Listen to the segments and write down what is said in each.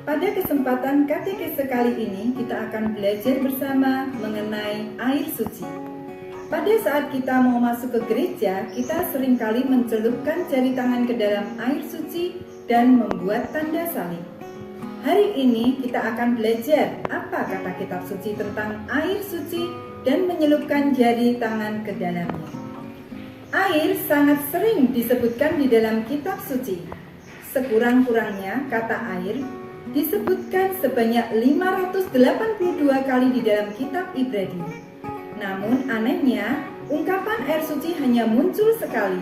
Pada kesempatan katekese kali ini, kita akan belajar bersama mengenai air suci. Pada saat kita mau masuk ke gereja, kita seringkali mencelupkan jari tangan ke dalam air suci dan membuat tanda salib. Hari ini kita akan belajar apa kata kitab suci tentang air suci dan menyelupkan jari tangan ke dalamnya. Air sangat sering disebutkan di dalam kitab suci. Sekurang-kurangnya kata air disebutkan sebanyak 582 kali di dalam kitab Ibrani. Namun anehnya, ungkapan air suci hanya muncul sekali.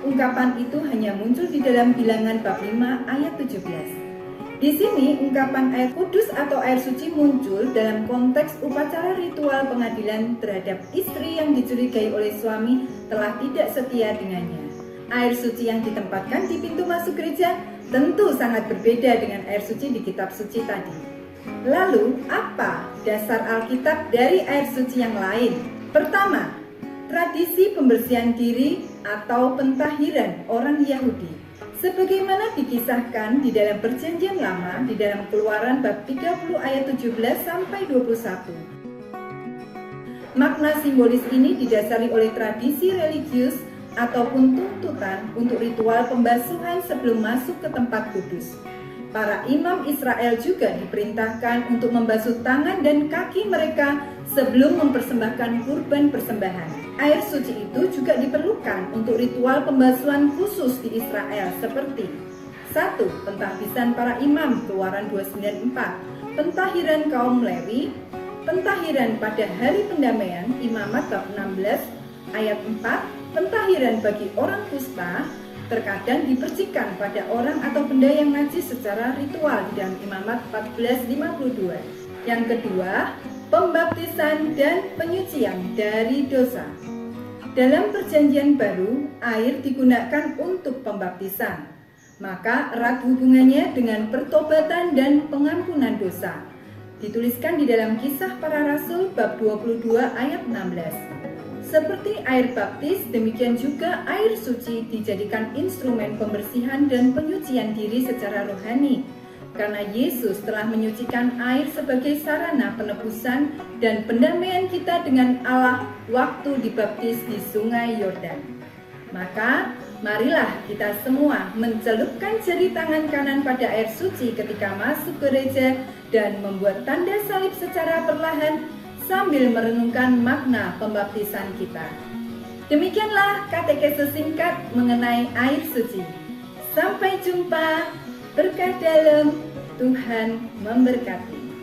Ungkapan itu hanya muncul di dalam Bilangan bab 5 ayat 17. Di sini ungkapan air kudus atau air suci muncul dalam konteks upacara ritual pengadilan terhadap istri yang dicurigai oleh suami telah tidak setia dengannya. Air suci yang ditempatkan di pintu masuk gereja tentu sangat berbeda dengan air suci di kitab suci tadi. Lalu, apa dasar Alkitab dari air suci yang lain? Pertama, tradisi pembersihan diri atau pentahiran orang Yahudi. Sebagaimana dikisahkan di dalam Perjanjian Lama di dalam Keluaran bab 30 ayat 17 sampai 21. Makna simbolis ini didasari oleh tradisi religius ataupun tuntutan untuk ritual pembasuhan sebelum masuk ke tempat kudus. Para imam Israel juga diperintahkan untuk membasuh tangan dan kaki mereka sebelum mempersembahkan kurban persembahan. Air suci itu juga diperlukan untuk ritual pembasuhan khusus di Israel seperti 1. Pentahbisan para imam, Keluaran 294, pentahiran kaum Lewi, pentahiran pada hari pendamaian, Imamat bab 16 ayat 4, pentahiran bagi orang kusta, terkadang dipercikan pada orang atau benda yang najis secara ritual di dalam Imamat 14:52. Yang kedua, pembaptisan dan penyucian dari dosa. Dalam Perjanjian Baru, air digunakan untuk pembaptisan. Maka erat hubungannya dengan pertobatan dan pengampunan dosa. Dituliskan di dalam Kisah Para Rasul bab 22 ayat 16. Seperti air baptis, demikian juga air suci dijadikan instrumen pembersihan dan penyucian diri secara rohani. Karena Yesus telah menyucikan air sebagai sarana penebusan dan pendamaian kita dengan Allah waktu dibaptis di sungai Yordan. Maka, marilah kita semua mencelupkan jari tangan kanan pada air suci ketika masuk gereja dan membuat tanda salib secara perlahan sambil merenungkan makna pembaptisan kita. Demikianlah katekese singkat mengenai air suci. Sampai jumpa, berkah dalam, Tuhan memberkati.